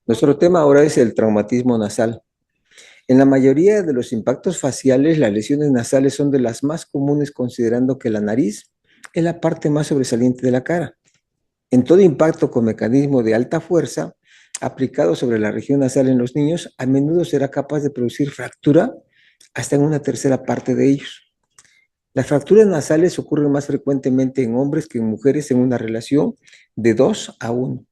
Nuestro tema ahora es el traumatismo nasal. En la mayoría de los impactos faciales, las lesiones nasales son de las más comunes, considerando que la nariz es la parte más sobresaliente de la cara. En todo impacto con mecanismo de alta fuerza aplicado sobre la región nasal en los niños, a menudo será capaz de producir fractura hasta en una tercera parte de ellos. Las fracturas nasales ocurren más frecuentemente en hombres que en mujeres en una relación de 2 a 1.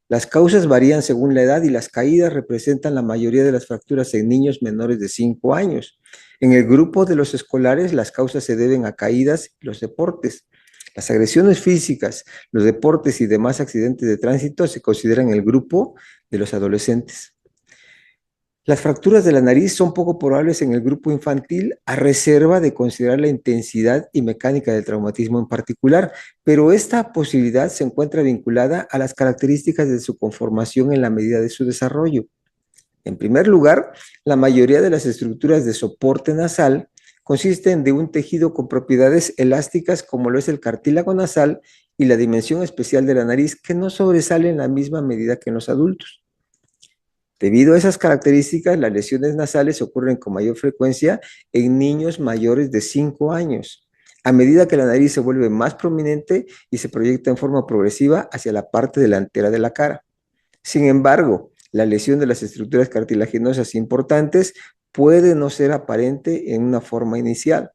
Las causas varían según la edad y las caídas representan la mayoría de las fracturas en niños menores de 5 años. En el grupo de los escolares, las causas se deben a caídas y los deportes. Las agresiones físicas, los deportes y demás accidentes de tránsito se consideran el grupo de los adolescentes. Las fracturas de la nariz son poco probables en el grupo infantil, a reserva de considerar la intensidad y mecánica del traumatismo en particular, pero esta posibilidad se encuentra vinculada a las características de su conformación en la medida de su desarrollo. En primer lugar, la mayoría de las estructuras de soporte nasal consisten de un tejido con propiedades elásticas como lo es el cartílago nasal y la dimensión especial de la nariz, que no sobresale en la misma medida que en los adultos. Debido a esas características, las lesiones nasales ocurren con mayor frecuencia en niños mayores de 5 años, a medida que la nariz se vuelve más prominente y se proyecta en forma progresiva hacia la parte delantera de la cara. Sin embargo, la lesión de las estructuras cartilaginosas importantes puede no ser aparente en una forma inicial.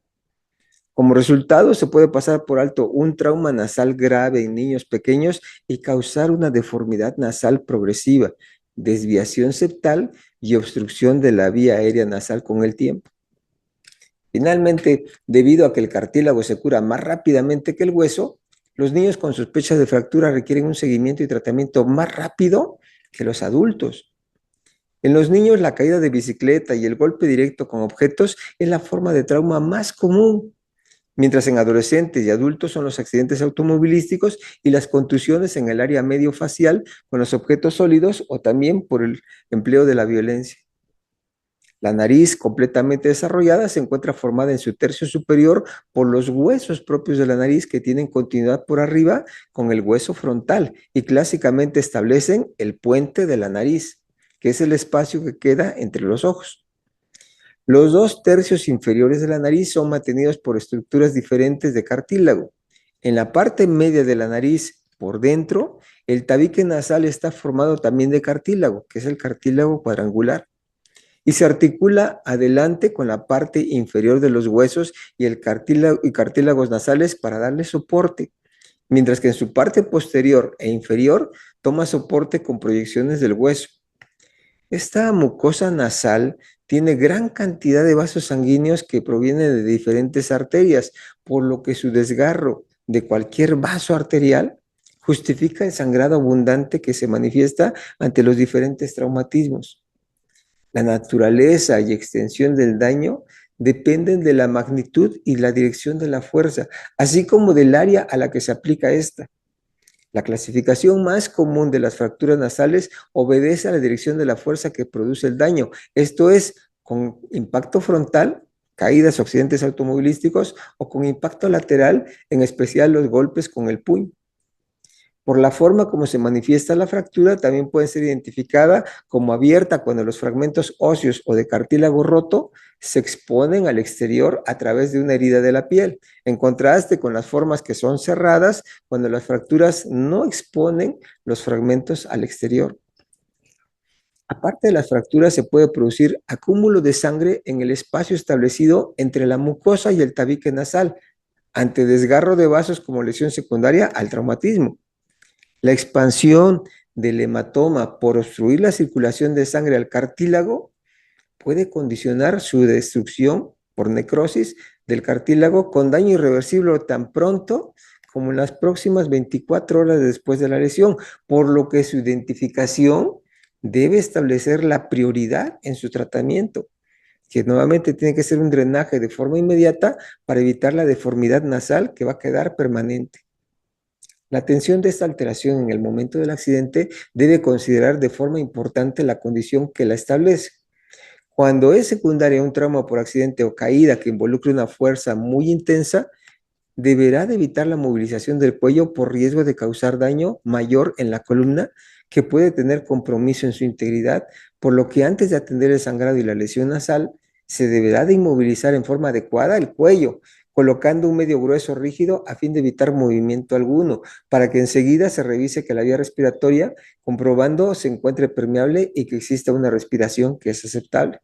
Como resultado, se puede pasar por alto un trauma nasal grave en niños pequeños y causar una deformidad nasal progresiva, desviación septal y obstrucción de la vía aérea nasal con el tiempo. Finalmente, debido a que el cartílago se cura más rápidamente que el hueso, los niños con sospechas de fractura requieren un seguimiento y tratamiento más rápido que los adultos. En los niños, la caída de bicicleta y el golpe directo con objetos es la forma de trauma más común, mientras en adolescentes y adultos son los accidentes automovilísticos y las contusiones en el área medio facial con los objetos sólidos o también por el empleo de la violencia. La nariz completamente desarrollada se encuentra formada en su tercio superior por los huesos propios de la nariz que tienen continuidad por arriba con el hueso frontal y clásicamente establecen el puente de la nariz, que es el espacio que queda entre los ojos. Los 2 tercios inferiores de la nariz son mantenidos por estructuras diferentes de cartílago. En la parte media de la nariz, por dentro, el tabique nasal está formado también de cartílago, que es el cartílago cuadrangular, y se articula adelante con la parte inferior de los huesos y el cartílagos nasales para darle soporte, mientras que en su parte posterior e inferior toma soporte con proyecciones del hueso. Esta mucosa nasal tiene gran cantidad de vasos sanguíneos que provienen de diferentes arterias, por lo que su desgarro de cualquier vaso arterial justifica el sangrado abundante que se manifiesta ante los diferentes traumatismos. La naturaleza y extensión del daño dependen de la magnitud y la dirección de la fuerza, así como del área a la que se aplica esta. La clasificación más común de las fracturas nasales obedece a la dirección de la fuerza que produce el daño, esto es, con impacto frontal, caídas o accidentes automovilísticos, o con impacto lateral, en especial los golpes con el puño. Por la forma como se manifiesta la fractura, también puede ser identificada como abierta cuando los fragmentos óseos o de cartílago roto se exponen al exterior a través de una herida de la piel, en contraste con las formas que son cerradas cuando las fracturas no exponen los fragmentos al exterior. Aparte de las fracturas, se puede producir acúmulo de sangre en el espacio establecido entre la mucosa y el tabique nasal, ante desgarro de vasos como lesión secundaria al traumatismo. La expansión del hematoma por obstruir la circulación de sangre al cartílago puede condicionar su destrucción por necrosis del cartílago con daño irreversible tan pronto como en las próximas 24 horas después de la lesión, por lo que su identificación debe establecer la prioridad en su tratamiento, que nuevamente tiene que ser un drenaje de forma inmediata para evitar la deformidad nasal que va a quedar permanente. La atención de esta alteración en el momento del accidente debe considerar de forma importante la condición que la establece. Cuando es secundaria un trauma por accidente o caída que involucre una fuerza muy intensa, deberá de evitar la movilización del cuello por riesgo de causar daño mayor en la columna que puede tener compromiso en su integridad, por lo que antes de atender el sangrado y la lesión nasal, se deberá de inmovilizar en forma adecuada el cuello, colocando un medio grueso rígido a fin de evitar movimiento alguno, para que enseguida se revise que la vía respiratoria, comprobando se encuentre permeable y que exista una respiración que es aceptable.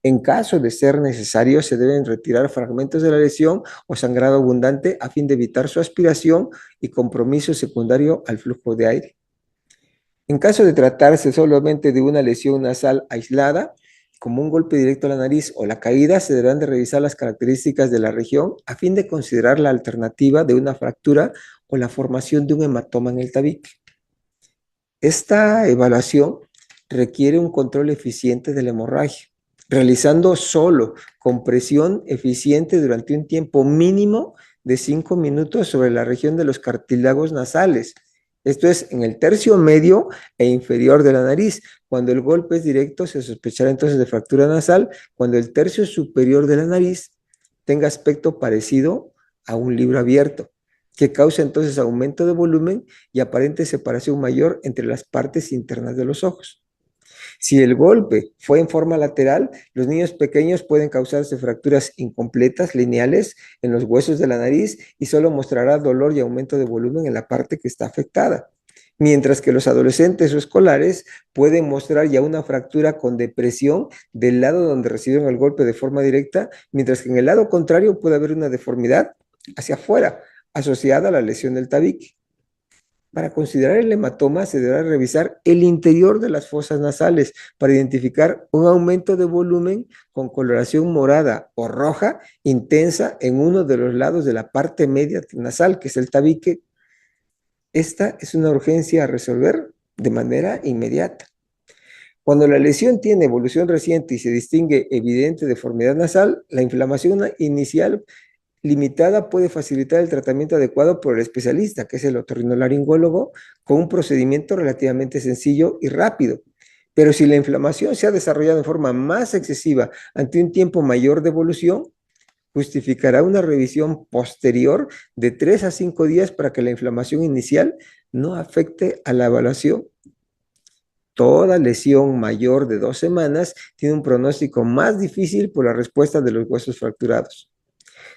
En caso de ser necesario, se deben retirar fragmentos de la lesión o sangrado abundante a fin de evitar su aspiración y compromiso secundario al flujo de aire. En caso de tratarse solamente de una lesión nasal aislada, como un golpe directo a la nariz o la caída, se deberán de revisar las características de la región a fin de considerar la alternativa de una fractura o la formación de un hematoma en el tabique. Esta evaluación requiere un control eficiente de la hemorragia, realizando solo compresión eficiente durante un tiempo mínimo de 5 minutos sobre la región de los cartílagos nasales. Esto es en el tercio medio e inferior de la nariz. Cuando el golpe es directo, se sospechará entonces de fractura nasal. Cuando el tercio superior de la nariz tenga aspecto parecido a un libro abierto, que causa entonces aumento de volumen y aparente separación mayor entre las partes internas de los ojos. Si el golpe fue en forma lateral, los niños pequeños pueden causarse fracturas incompletas, lineales, en los huesos de la nariz y solo mostrará dolor y aumento de volumen en la parte que está afectada. Mientras que los adolescentes o escolares pueden mostrar ya una fractura con depresión del lado donde recibieron el golpe de forma directa, mientras que en el lado contrario puede haber una deformidad hacia afuera, asociada a la lesión del tabique. Para considerar el hematoma se deberá revisar el interior de las fosas nasales para identificar un aumento de volumen con coloración morada o roja intensa en uno de los lados de la parte media nasal, que es el tabique. Esta es una urgencia a resolver de manera inmediata. Cuando la lesión tiene evolución reciente y se distingue evidente deformidad nasal, la inflamación inicial limitada puede facilitar el tratamiento adecuado por el especialista, que es el otorrinolaringólogo, con un procedimiento relativamente sencillo y rápido. Pero si la inflamación se ha desarrollado en forma más excesiva ante un tiempo mayor de evolución, justificará una revisión posterior de 3 a 5 días para que la inflamación inicial no afecte a la evaluación. Toda lesión mayor de 2 semanas tiene un pronóstico más difícil por la respuesta de los huesos fracturados.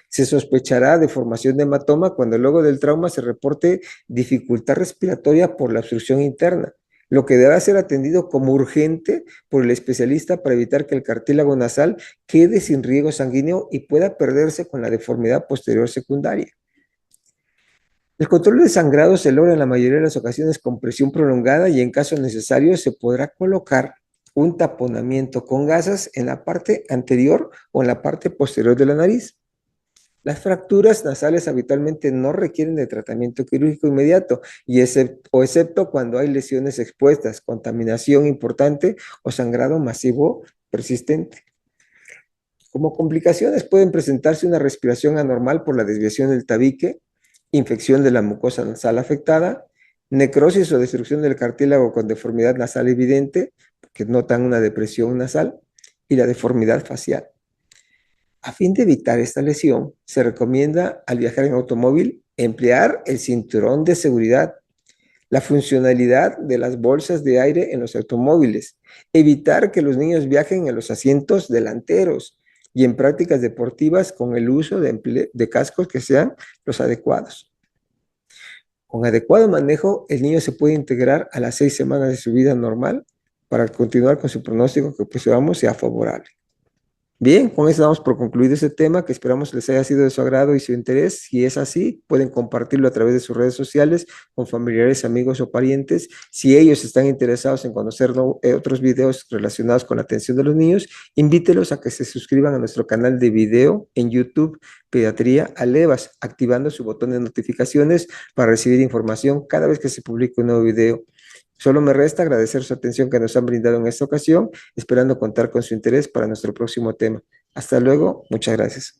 Se sospechará de formación de hematoma cuando luego del trauma se reporte dificultad respiratoria por la obstrucción interna, lo que deberá ser atendido como urgente por el especialista para evitar que el cartílago nasal quede sin riego sanguíneo y pueda perderse con la deformidad posterior secundaria. El control de sangrado se logra en la mayoría de las ocasiones con presión prolongada y en caso necesario se podrá colocar un taponamiento con gasas en la parte anterior o en la parte posterior de la nariz. Las fracturas nasales habitualmente no requieren de tratamiento quirúrgico inmediato, excepto cuando hay lesiones expuestas, contaminación importante o sangrado masivo persistente. Como complicaciones pueden presentarse una respiración anormal por la desviación del tabique, infección de la mucosa nasal afectada, necrosis o destrucción del cartílago con deformidad nasal evidente, que notan una depresión nasal, y la deformidad facial. A fin de evitar esta lesión, se recomienda al viajar en automóvil emplear el cinturón de seguridad, la funcionalidad de las bolsas de aire en los automóviles, evitar que los niños viajen en los asientos delanteros y en prácticas deportivas con el uso de cascos que sean los adecuados. Con adecuado manejo, el niño se puede integrar a las 6 semanas de su vida normal para continuar con su pronóstico que pues sea favorable. Bien, con eso damos por concluido este tema que esperamos les haya sido de su agrado y su interés. Si es así, pueden compartirlo a través de sus redes sociales con familiares, amigos o parientes. Si ellos están interesados en conocer otros videos relacionados con la atención de los niños, invítelos a que se suscriban a nuestro canal de video en YouTube, Pediatría Alevas, activando su botón de notificaciones para recibir información cada vez que se publique un nuevo video. Solo me resta agradecer su atención que nos han brindado en esta ocasión, esperando contar con su interés para nuestro próximo tema. Hasta luego, muchas gracias.